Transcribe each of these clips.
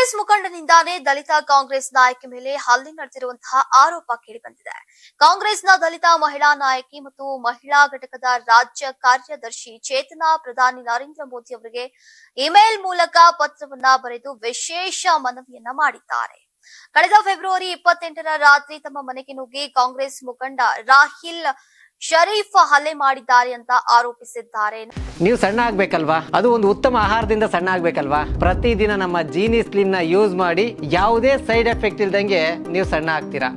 ಕಾಂಗ್ರೆಸ್ ಮುಖಂಡನಿಂದಾನೇ ದಲಿತ ಕಾಂಗ್ರೆಸ್ ನಾಯಕಿ ಮೇಲೆ ಹಲ್ಲೆ ನಡೆದಿರುವಂತಹ ಆರೋಪ ಕೇಳಿಬಂದಿದೆ. ಕಾಂಗ್ರೆಸ್ನ ದಲಿತ ಮಹಿಳಾ ನಾಯಕಿ ಮತ್ತು ಮಹಿಳಾ ಘಟಕದ ರಾಜ್ಯ ಕಾರ್ಯದರ್ಶಿ ಚೇತನಾ ಪ್ರಧಾನಿ ನರೇಂದ್ರ ಮೋದಿ ಅವರಿಗೆ ಇಮೇಲ್ ಮೂಲಕ ಪತ್ರವನ್ನ ಬರೆದು ವಿಶೇಷ ಮನವಿಯನ್ನ ಮಾಡಿದ್ದಾರೆ. ಕಳೆದ ಫೆಬ್ರವರಿ 28ರ ರಾತ್ರಿ ತಮ್ಮ ಮನೆಗೆ ನುಗ್ಗಿ ಕಾಂಗ್ರೆಸ್ ಮುಖಂಡ ರಾಹಿಲ್ ಶರೀಫ್ ಹಲ್ಲೆ ಮಾಡಿದ್ದಾರೆ ಅಂತ ಆರೋಪಿಸಿದ್ದಾರೆ. ನೀವು ಸಣ್ಣ ಆಗ್ಬೇಕಲ್ವಾ? ಅದು ಒಂದು ಉತ್ತಮ ಆಹಾರದಿಂದ ಸಣ್ಣ ಆಗ್ಬೇಕಲ್ವಾ? ಪ್ರತಿದಿನ ನಮ್ಮ ಜೀನಿ ಸ್ಲಿಮ್ ನ ಯೂಸ್ ಮಾಡಿ ಯಾವುದೇ ಸೈಡ್ ಎಫೆಕ್ಟ್ ಇಲ್ದಂಗೆ ನೀವು ಸಣ್ಣ ಆಗ್ತೀರಾ.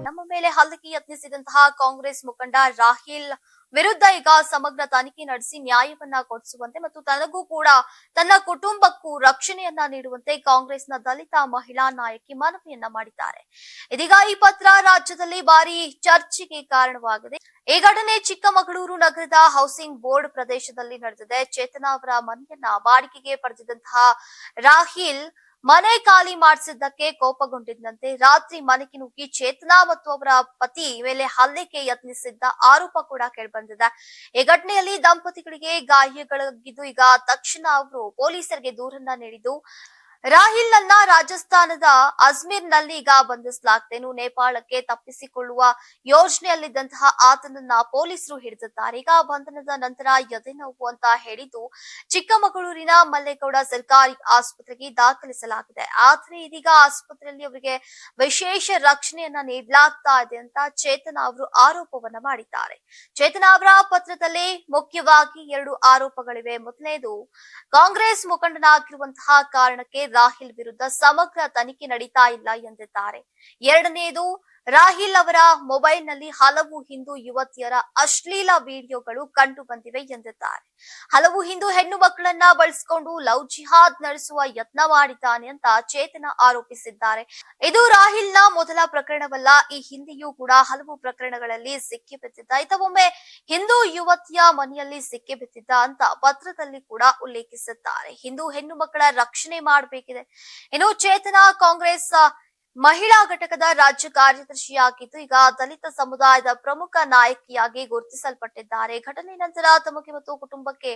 ನಮ್ಮ ಮೇಲೆ ಹಲ್ಲೆಗೆ ಯತ್ನಿಸಿದಂತಹ ಕಾಂಗ್ರೆಸ್ ಮುಖಂಡ ರಾಹಿಲ್ ವಿರುದ್ಧ ಈಗ ಸಮಗ್ರ ತನಿಖೆ ನಡೆಸಿ ನ್ಯಾಯವನ್ನ ಕೊಡಿಸುವಂತೆ ಮತ್ತು ತನಗೂ ಕೂಡ ತನ್ನ ಕುಟುಂಬಕ್ಕೂ ರಕ್ಷಣೆಯನ್ನ ನೀಡುವಂತೆ ಕಾಂಗ್ರೆಸ್ನ ದಲಿತ ಮಹಿಳಾ ನಾಯಕಿ ಮನವಿಯನ್ನ ಮಾಡಿದ್ದಾರೆ. ಇದೀಗ ಈ ಪತ್ರ ರಾಜ್ಯದಲ್ಲಿ ಭಾರಿ ಚರ್ಚೆಗೆ ಕಾರಣವಾಗಿದೆ. ಈ ಘಟನೆ ಚಿಕ್ಕಮಗಳೂರು ನಗರದ ಹೌಸಿಂಗ್ ಬೋರ್ಡ್ ಪ್ರದೇಶದಲ್ಲಿ ನಡೆದಿದೆ. ಚೇತನಾ ಅವರ ಮನೆಯನ್ನ ಬಾಡಿಗೆಗೆ ಪಡೆದಿದ್ದಂತಹ ರಾಹಿಲ್ ಮನೆ ಖಾಲಿ ಮಾಡಿಸಿದ್ದಕ್ಕೆ ಕೋಪಗೊಂಡಿದ್ದಂತೆ ರಾತ್ರಿ ಮನೆಗೆ ನುಗ್ಗಿ ಚೇತನಾ ಮತ್ತು ಅವರ ಪತಿ ಮೇಲೆ ಹಲ್ಲೆಗೆ ಯತ್ನಿಸಿದ್ದ ಆರೋಪ ಕೂಡ ಕೇಳಿಬಂದಿದೆ. ಈ ಘಟನೆಯಲ್ಲಿ ದಂಪತಿಗಳಿಗೆ ಗಾಯಗಳಾಗಿದ್ದು ಈಗ ತಕ್ಷಣ ಅವರು ಪೊಲೀಸರಿಗೆ ದೂರನ್ನ ನೀಡಿದ್ದು ರಾಹಿಲ್ ನನ್ನ ರಾಜಸ್ಥಾನದ ಅಜ್ಮೀರ್ ನಲ್ಲಿ ಈಗ ಬಂಧಿಸಲಾಗಿದೆ. ನೇಪಾಳಕ್ಕೆ ತಪ್ಪಿಸಿಕೊಳ್ಳುವ ಯೋಜನೆಯಲ್ಲಿದ್ದಂತಹ ಆತನನ್ನ ಪೊಲೀಸರು ಹಿಡಿದಿದ್ದಾರೆ. ಈಗ ಬಂಧನದ ನಂತರ ಎದೆ ನೋವು ಅಂತ ಹೇಳಿದ್ದು ಚಿಕ್ಕಮಗಳೂರಿನ ಮಲ್ಲೇಗೌಡ ಸರ್ಕಾರಿ ಆಸ್ಪತ್ರೆಗೆ ದಾಖಲಿಸಲಾಗಿದೆ. ಆದ್ರೆ ಇದೀಗ ಆಸ್ಪತ್ರೆಯಲ್ಲಿ ಅವರಿಗೆ ವಿಶೇಷ ರಕ್ಷಣೆಯನ್ನ ನೀಡಲಾಗ್ತಾ ಇದೆ ಅಂತ ಚೇತನಾ ಅವರು ಆರೋಪವನ್ನ ಮಾಡಿದ್ದಾರೆ. ಚೇತನಾ ಅವರ ಪತ್ರದಲ್ಲಿ ಮುಖ್ಯವಾಗಿ 2 ಆರೋಪಗಳಿವೆ. ಮೊದಲನೇದು, ಕಾಂಗ್ರೆಸ್ ಮುಖಂಡನಾಗಿರುವಂತಹ ಕಾರಣಕ್ಕೆ ರಾಹಿಲ್ ವಿರುದ್ಧ ಸಮಗ್ರ ತನಿಖೆ ನಡೀತಾ ಇಲ್ಲ ಎಂದಿದ್ದಾರೆ. ಎರಡನೆಯದು, ರಾಹಿಲ್ ಅವರ ಮೊಬೈಲ್ ನಲ್ಲಿ ಹಲವು ಹಿಂದೂ ಯುವತಿಯರ ಅಶ್ಲೀಲ ವಿಡಿಯೋಗಳು ಕಂಡು ಬಂದಿವೆ ಎಂದಿದ್ದಾರೆ. ಹಲವು ಹಿಂದೂ ಹೆಣ್ಣು ಮಕ್ಕಳನ್ನ ಬಳಸಿಕೊಂಡು ಲವ್ ಜಿಹಾದ್ ನಡೆಸುವ ಯತ್ನ ಮಾಡಿದ್ದಾನೆ ಅಂತ ಚೇತನಾ ಆರೋಪಿಸಿದ್ದಾರೆ. ಇದು ರಾಹಿಲ್ನ ಮೊದಲ ಪ್ರಕರಣವಲ್ಲ. ಈ ಹಿಂದೆಯೂ ಕೂಡ ಹಲವು ಪ್ರಕರಣಗಳಲ್ಲಿ ಸಿಕ್ಕಿಬಿದ್ದಿದ್ದ ಒಮ್ಮೆ ಹಿಂದೂ ಯುವತಿಯ ಮನೆಯಲ್ಲಿ ಸಿಕ್ಕಿಬಿದ್ದಿದ್ದ ಅಂತ ಪತ್ರದಲ್ಲಿ ಕೂಡ ಉಲ್ಲೇಖಿಸಿದ್ದಾರೆ. ಹಿಂದೂ ಹೆಣ್ಣು ಮಕ್ಕಳ ರಕ್ಷಣೆ ಮಾಡಬೇಕಿದೆ. ಇನ್ನು ಚೇತನಾ ಕಾಂಗ್ರೆಸ್ ಮಹಿಳಾ ಘಟಕದ ರಾಜ್ಯ ಕಾರ್ಯದರ್ಶಿಯಾಗಿದ್ದು ಈಗ ದಲಿತ ಸಮುದಾಯದ ಪ್ರಮುಖ ನಾಯಕಿಯಾಗಿ ಗುರುತಿಸಲ್ಪಟ್ಟಿದ್ದಾರೆ. ಘಟನೆ ನಂತರ ತಮಗೆ ಮತ್ತು ಕುಟುಂಬಕ್ಕೆ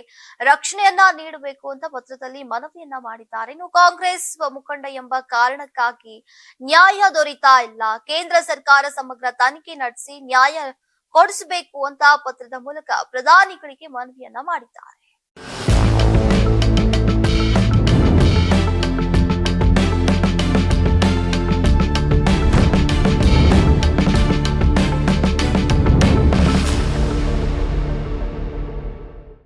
ರಕ್ಷಣೆಯನ್ನ ನೀಡಬೇಕು ಅಂತ ಪತ್ರದಲ್ಲಿ ಮನವಿಯನ್ನ ಮಾಡಿದ್ದಾರೆ. ಇನ್ನು ಕಾಂಗ್ರೆಸ್ ಮುಖಂಡ ಎಂಬ ಕಾರಣಕ್ಕಾಗಿ ನ್ಯಾಯ ದೊರೀತಾ ಇಲ್ಲ. ಕೇಂದ್ರ ಸರ್ಕಾರ ಸಮಗ್ರ ತನಿಖೆ ನಡೆಸಿ ನ್ಯಾಯ ಕೊಡಿಸಬೇಕು ಅಂತ ಪತ್ರದ ಮೂಲಕ ಪ್ರಧಾನಿಗಳಿಗೆ ಮನವಿಯನ್ನ ಮಾಡಿದ್ದಾರೆ.